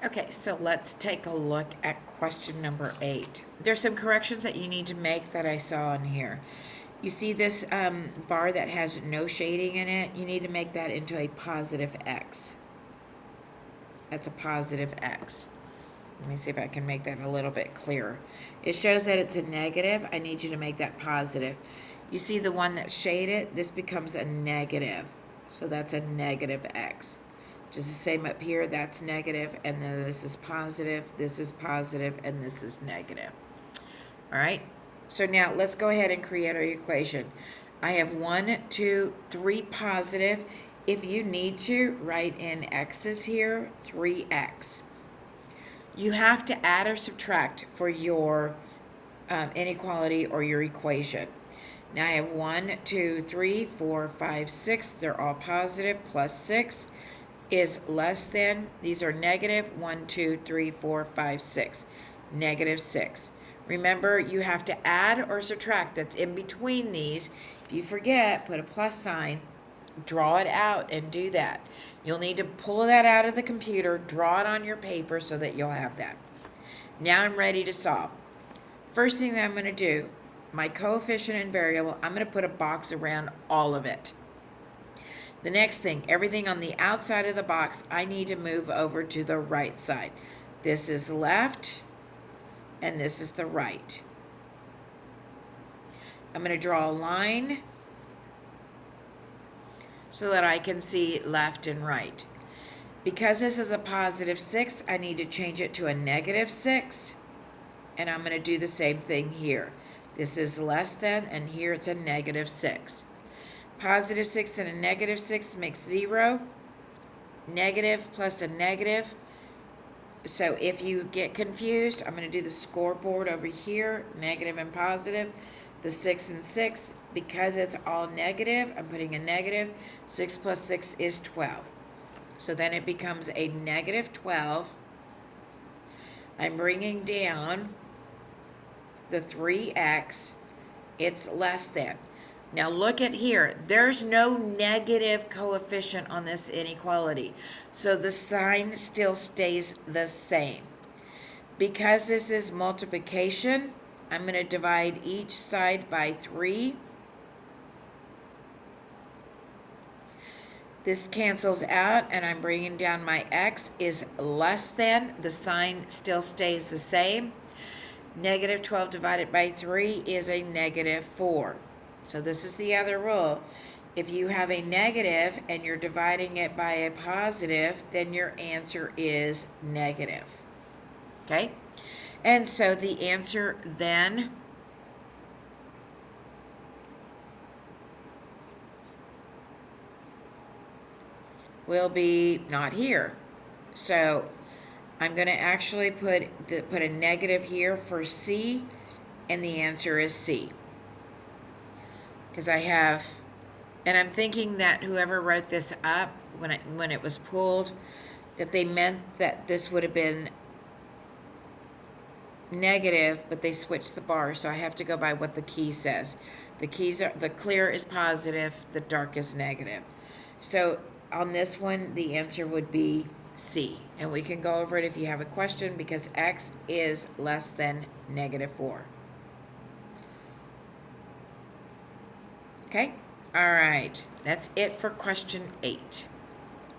Okay, so let's take a look at question number 8. There's some corrections that you need to make that I saw in here. You see this bar that has no shading in it? You need to make that into a positive X. That's a positive X. Let me see if I can make that a little bit clearer. It shows that it's a negative. I need you to make that positive. You see the one that's shaded? This becomes a negative. So that's a negative X. Just the same up here, that's negative, and then this is positive, and this is negative. All right, so now let's go ahead and create our equation. I have 1, 2, 3 positive. If you need to, write in x's here, 3x. You have to add or subtract for your inequality or your equation. Now I have 1, 2, 3, 4, 5, 6. They're all positive, plus 6 is less than, these are negative, 1, 2, 3, 4, 5, 6, negative 6. Remember, you have to add or subtract. That's in between these. If you forget, put a plus sign, draw it out, and do that. You'll need to pull that out of the computer, draw it on your paper so that you'll have that. Now I'm ready to solve. First thing that I'm going to do, my coefficient and variable, I'm going to put a box around all of it. The next thing, everything on the outside of the box, I need to move over to the right side. This is left, and this is the right. I'm going to draw a line so that I can see left and right. Because this is a positive 6, I need to change it to a negative 6, and I'm going to do the same thing here. This is less than, and here it's a negative 6. Positive 6 and a negative 6 makes 0. Negative plus a negative. So if you get confused, I'm going to do the scoreboard over here, negative and positive. The 6 and 6, because it's all negative, I'm putting a negative. 6 plus 6 is 12. So then it becomes a negative 12. I'm bringing down the 3x. It's less than. Now look at here, there's no negative coefficient on this inequality, so the sign still stays the same. Because this is multiplication, I'm going to divide each side by 3. This cancels out, and I'm bringing down my x is less than, the sign still stays the same. Negative 12 divided by 3 is a negative 4. So this is the other rule. If you have a negative and you're dividing it by a positive, then your answer is negative. Okay? And so the answer then will be not here. So I'm going to actually put a negative here for C, and the answer is C. Because I have, and I'm thinking that whoever wrote this up when it was pulled, that they meant that this would have been negative, but they switched the bar, so I have to go by what the key says. The keys are, the clear is positive, the dark is negative. So on this one, the answer would be C, and we can go over it if you have a question, because x is less than negative 4. Okay, all right, that's it for question 8.